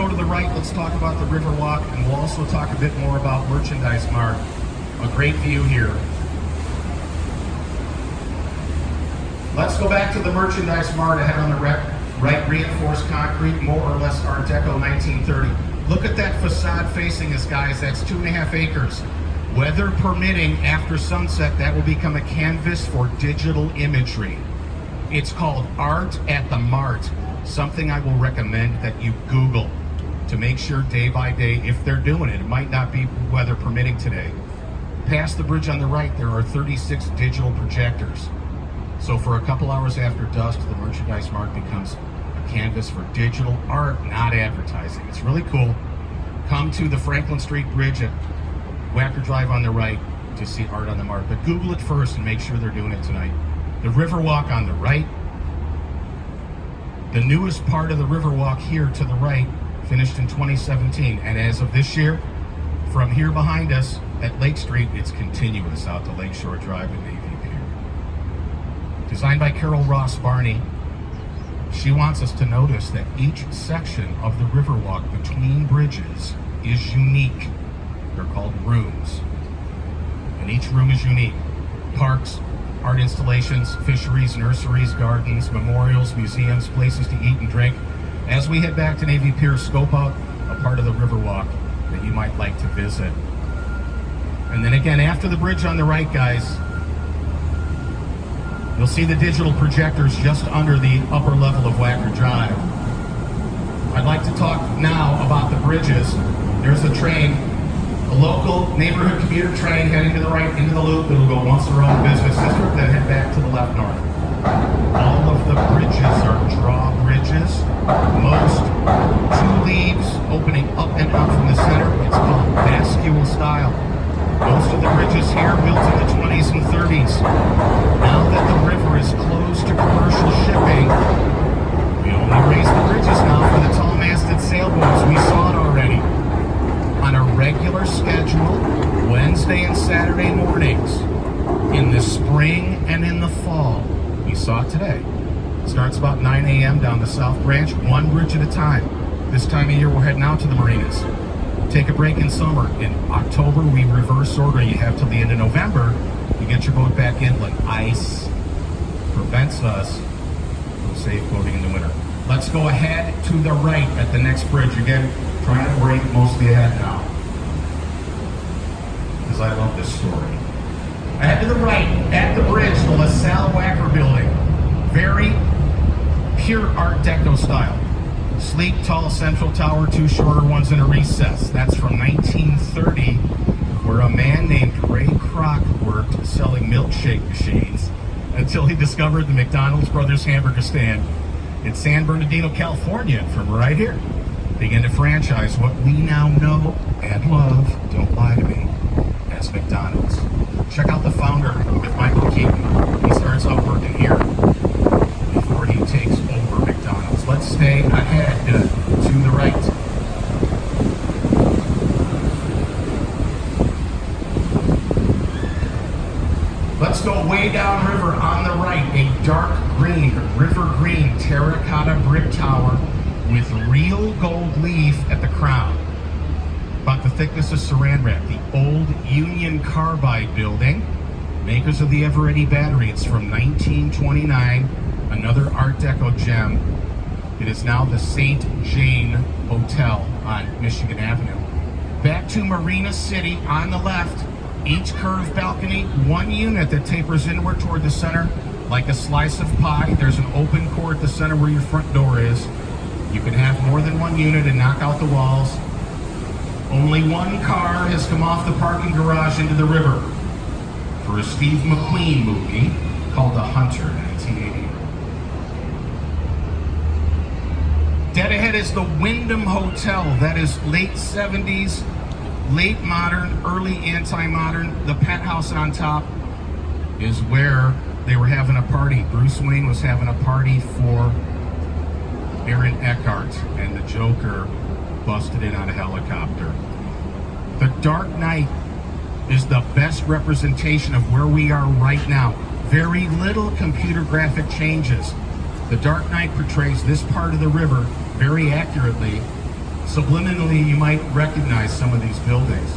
go to the right, let's talk about the Riverwalk, and we'll also talk a bit more about Merchandise Mart. A great view here. Let's go back to the Merchandise Mart ahead on the right, reinforced concrete, more or less Art Deco 1930. Look at that facade facing us, guys. That's 2.5 acres. Weather permitting, after sunset, that will become a canvas for digital imagery. It's called Art at the Mart, something I will recommend that you Google to make sure day by day if they're doing it. It might not be weather permitting today. Past the bridge on the right, there are 36 digital projectors. So for a couple hours after dusk, the Merchandise Mart becomes a canvas for digital art, not advertising. It's really cool. Come to the Franklin Street Bridge at Wacker Drive on the right to see Art on the Mart. But Google it first and make sure they're doing it tonight. The Riverwalk on the right. The newest part of the Riverwalk here to the right finished in 2017. And as of this year, from here behind us at Lake Street, it's continuous out to Lakeshore Drive and Navy Pier. Designed by Carol Ross Barney, she wants us to notice that each section of the Riverwalk between bridges is unique. They're called rooms. And each room is unique. Parks, art installations, fisheries, nurseries, gardens, memorials, museums, places to eat and drink. As we head back to Navy Pier, scope out a part of the Riverwalk that you might like to visit. And then again, after the bridge on the right, guys, you'll see the digital projectors just under the upper level of Wacker Drive. I'd like to talk now about the bridges. There's a train, a local neighborhood commuter train heading to the right into the loop. It'll go once around the business district, then head back to the left north. All of the bridges are drawbridges. Most 2 leaves opening up and out from the center. It's called bascule style. Most of the bridges here built in the 20s and 30s. Now that the river is closed to commercial shipping, we only raise the bridges now for the tall-masted sailboats. We saw it already. On a regular schedule, Wednesday and Saturday mornings, in the spring and in the fall. We saw it today. It starts about 9 a.m. down the South Branch, one bridge at a time. This time of year, we're heading out to the marinas. Take a break in summer. In October, we reverse order. You have till the end of November to get your boat back inland. Ice prevents us from safe boating in the winter. Let's go ahead to the right at the next bridge. Again, trying to break mostly ahead now, because I love this story. Ahead to the right, at the bridge, the LaSalle Wacker building. Very pure Art Deco style. Sleek, tall central tower, 2 shorter ones in a recess. That's from 1930, where a man named Ray Kroc worked selling milkshake machines until he discovered the McDonald's Brothers hamburger stand in San Bernardino, California, from right here. Began to franchise what we now know and love, don't lie to me, as McDonald's. Check out the founder with Michael Keaton. He starts out working here before he takes over McDonald's. Let's stay ahead to the right. Let's go way downriver on the right, a dark green, river green terracotta brick tower with real gold leaf at the crown. About the thickness of saran wrap, the old Union Carbide building, makers of the Eveready battery. It's from 1929, another Art Deco gem. It is now the St. Jane Hotel on Michigan Avenue. Back to Marina City on the left, each curved balcony, 1 unit that tapers inward toward the center like a slice of pie. There's an open core at the center where your front door is. You can have more than 1 unit and knock out the walls. Only 1 car has come off the parking garage into the river for a Steve McQueen movie called The Hunter, 1980. Dead ahead is the Wyndham Hotel. That is late 70s, late modern, early anti-modern. The penthouse on top is where they were having a party. Bruce Wayne was having a party for Aaron Eckhart, and the Joker busted in on a helicopter. The Dark Knight is the best representation of where we are right now. Very little computer graphic changes. The Dark Knight portrays this part of the river very accurately, subliminally you might recognize some of these buildings.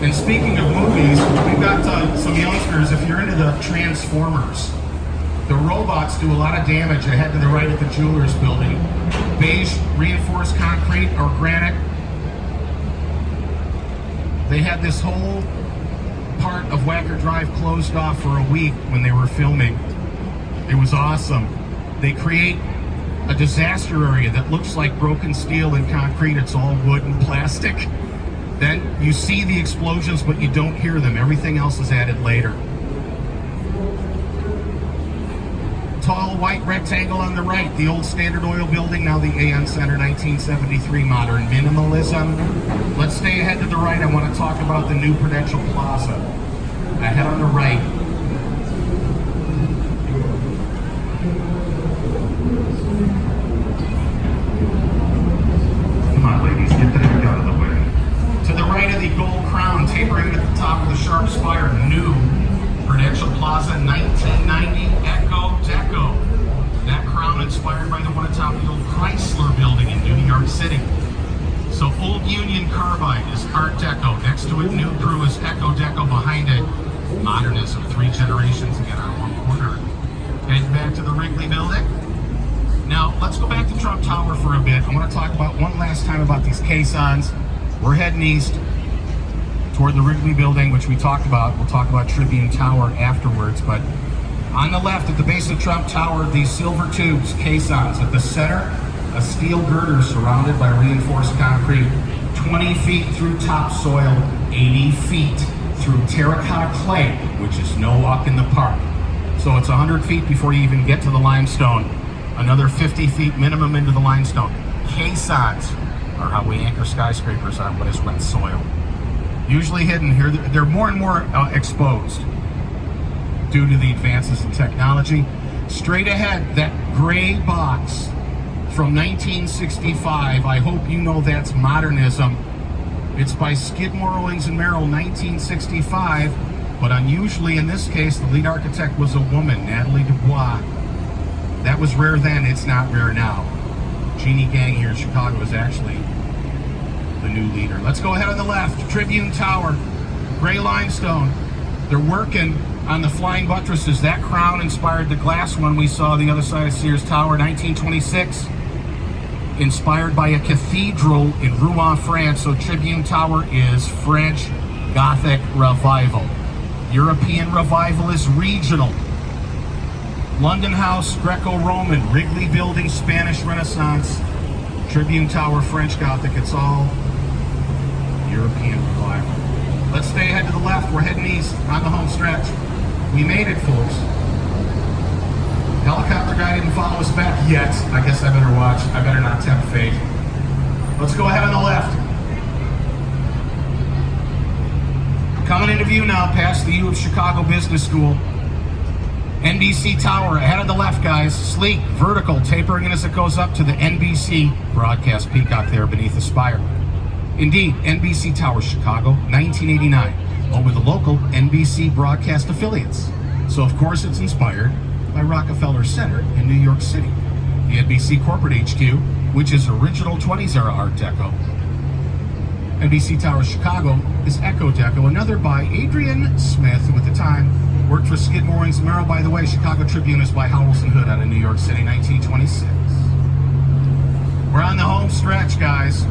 And speaking of movies, we've got some youngsters, if you're into the Transformers, the robots do a lot of damage ahead to the right at the Jewelers building. Beige reinforced concrete or granite. They had this whole part of Wacker Drive closed off for a week when they were filming. It was awesome. They create a disaster area that looks like broken steel and concrete. It's all wood and plastic. Then you see the explosions, but you don't hear them. Everything else is added later. Tall white rectangle on the right, the old Standard Oil building, now the AN Center, 1973 modern minimalism. Let's stay ahead to the right. I want to talk about the new Prudential Plaza. Ahead on the right. Come on, ladies, get the heck out of the way. To the right of the gold crown, tapering at the top of the sharp spire, new Prudential Plaza, 1990 Echo Deco. That crown inspired by the one atop the old Chrysler building in New York City. So Old Union Carbide is Art Deco. Next to it, New Crew is Echo Deco. Behind it, Modernism. 3 generations again on one corner. Head back to the Wrigley building. Now, let's go back to Trump Tower for a bit. I want to talk about one last time about these caissons. We're heading east toward the Wrigley building, which we talked about. We'll talk about Tribune Tower afterwards, but on the left at the base of Trump Tower, these silver tubes, caissons. At the center, a steel girder surrounded by reinforced concrete, 20 feet through topsoil, 80 feet through terracotta clay, which is no walk in the park. So it's 100 feet before you even get to the limestone. Another 50 feet minimum into the limestone. Caissons are how we anchor skyscrapers on what is wet soil. Usually hidden here, they're more and more exposed due to the advances in technology. Straight ahead, that gray box from 1965, I hope you know that's modernism. It's by Skidmore, Owings & Merrill, 1965, but unusually in this case, the lead architect was a woman, Natalie Dubois. That was rare then, it's not rare now. Jeannie Gang here in Chicago is actually the new leader. Let's go ahead on the left, Tribune Tower, gray limestone. They're working on the flying buttresses. That crown inspired the glass one we saw the other side of Sears Tower, 1926. Inspired by a cathedral in Rouen, France. So Tribune Tower is French Gothic Revival. European Revival is regional. London House, Greco-Roman. Wrigley Building, Spanish Renaissance. Tribune Tower, French Gothic. It's all European Revival. Let's stay ahead to the left. We're heading east on the home stretch. We made it, folks. Helicopter guy didn't follow us back yet. I guess I better watch. I better not tempt fate. Let's go ahead on the left. Coming into view now, past the U of Chicago Business School. NBC Tower ahead on the left, guys. Sleek, vertical, tapering in as it goes up to the NBC broadcast peacock there beneath the spire. Indeed, NBC Tower, Chicago, 1989, home of the local NBC broadcast affiliates. So, of course, it's inspired by Rockefeller Center in New York City. The NBC corporate HQ, which is original 20s era Art Deco. NBC Tower, Chicago, is Echo Deco, another by Adrian Smith, who at the time worked for Skidmore, Owings & Merrill. By the way, Chicago Tribune is by Howells and Hood out of New York City, 1926. We're on the home stretch, guys.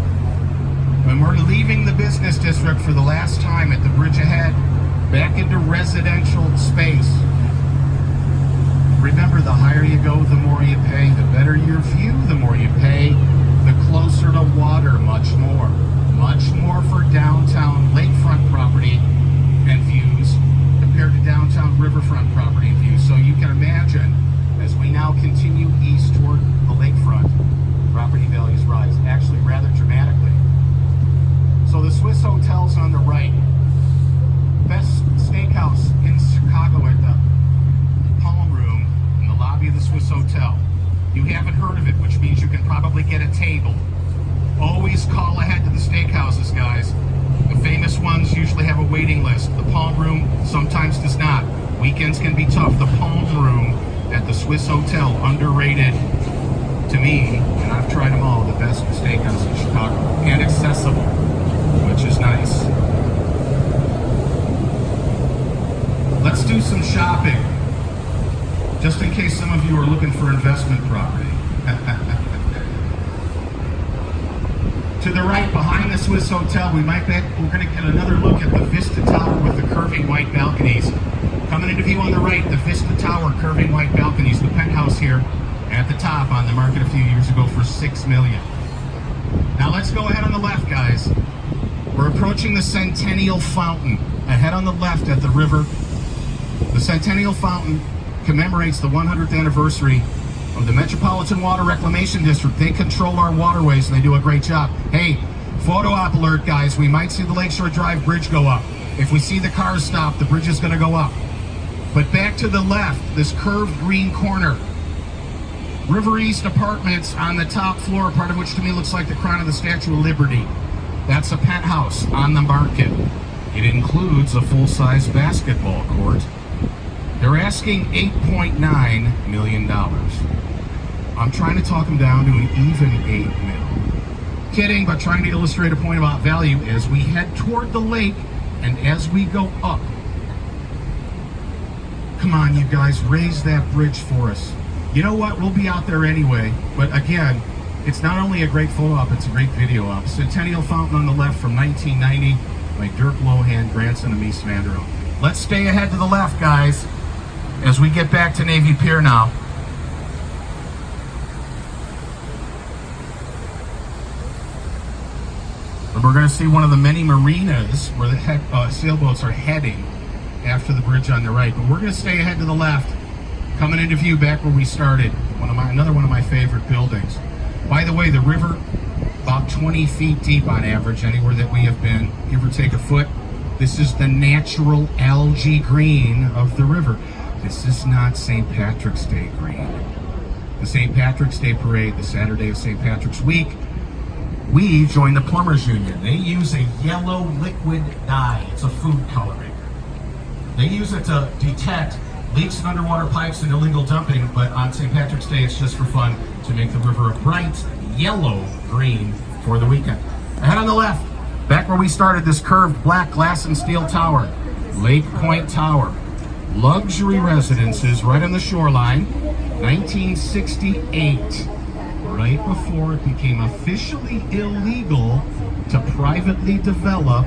When we're leaving the business district for the last time at the bridge ahead, back into residential space. Remember, the higher you go, the more you pay. The better your view, the more you pay. The closer to water, much more. Much more for downtown lakefront property and views compared to downtown riverfront property and views. So you can imagine, as we now continue east toward the lakefront, property values rise, actually rather dramatically. So the Swiss Hotel's on the right. Best steakhouse in Chicago at the Palm Room in the lobby of the Swiss Hotel. You haven't heard of it, which means you can probably get a table. Always call ahead to the steakhouses, guys. The famous ones usually have a waiting list. The Palm Room sometimes does not. Weekends can be tough. The Palm Room at the Swiss Hotel, underrated to me, and I've tried them all, the best steakhouse in Chicago. accessible, which is nice. Let's do some shopping, just in case some of you are looking for investment property. To the right, behind the Swiss Hotel, we're going to get another look at the Vista Tower with the curving white balconies. Coming into view on the right, the Vista Tower curving white balconies, the penthouse here at the top, on the market a few years ago for $6 million. Now let's go ahead on the left, guys. We're approaching the Centennial Fountain. Ahead on the left at the river, the Centennial Fountain commemorates the 100th anniversary of the Metropolitan Water Reclamation District. They control our waterways and they do a great job. Hey, photo op alert, guys. We might see the Lakeshore Drive Bridge go up. If we see the cars stop, the bridge is going to go up. But back to the left, this curved green corner. River East Apartments on the top floor, part of which to me looks like the crown of the Statue of Liberty. That's a penthouse on the market. It includes a full-size basketball court. They're asking $8.9 million. I'm trying to talk them down to an even $8 million. Kidding, but trying to illustrate a point about value as we head toward the lake and as we go up. Come on, you guys, raise that bridge for us. You know what? We'll be out there anyway. But again, it's not only a great photo op, it's a great video op. Centennial Fountain on the left from 1990 by Dirk Lohan, grandson of Mies van der Rohe. Let's stay ahead to the left, guys, as we get back to Navy Pier now. And we're going to see one of the many marinas where the sailboats are heading after the bridge on the right. But we're going to stay ahead to the left, coming into view back where we started. Another one of my favorite buildings. By the way, the river, about 20 feet deep on average, anywhere that we have been, give or take a foot. This is the natural algae green of the river. This is not St. Patrick's Day green. The St. Patrick's Day parade, the Saturday of St. Patrick's Week, we joined the Plumbers Union. They use a yellow liquid dye. It's a food coloring. They use it to detect leaks in underwater pipes and illegal dumping, but on St. Patrick's Day, it's just for fun to make the river a bright yellow green for the weekend. Ahead on the left, back where we started, this curved black glass and steel tower, Lake Point Tower. Luxury residences right on the shoreline, 1968. Right before it became officially illegal to privately develop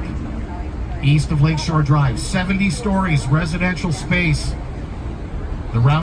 east of Lakeshore Drive. 70 stories, residential space. The route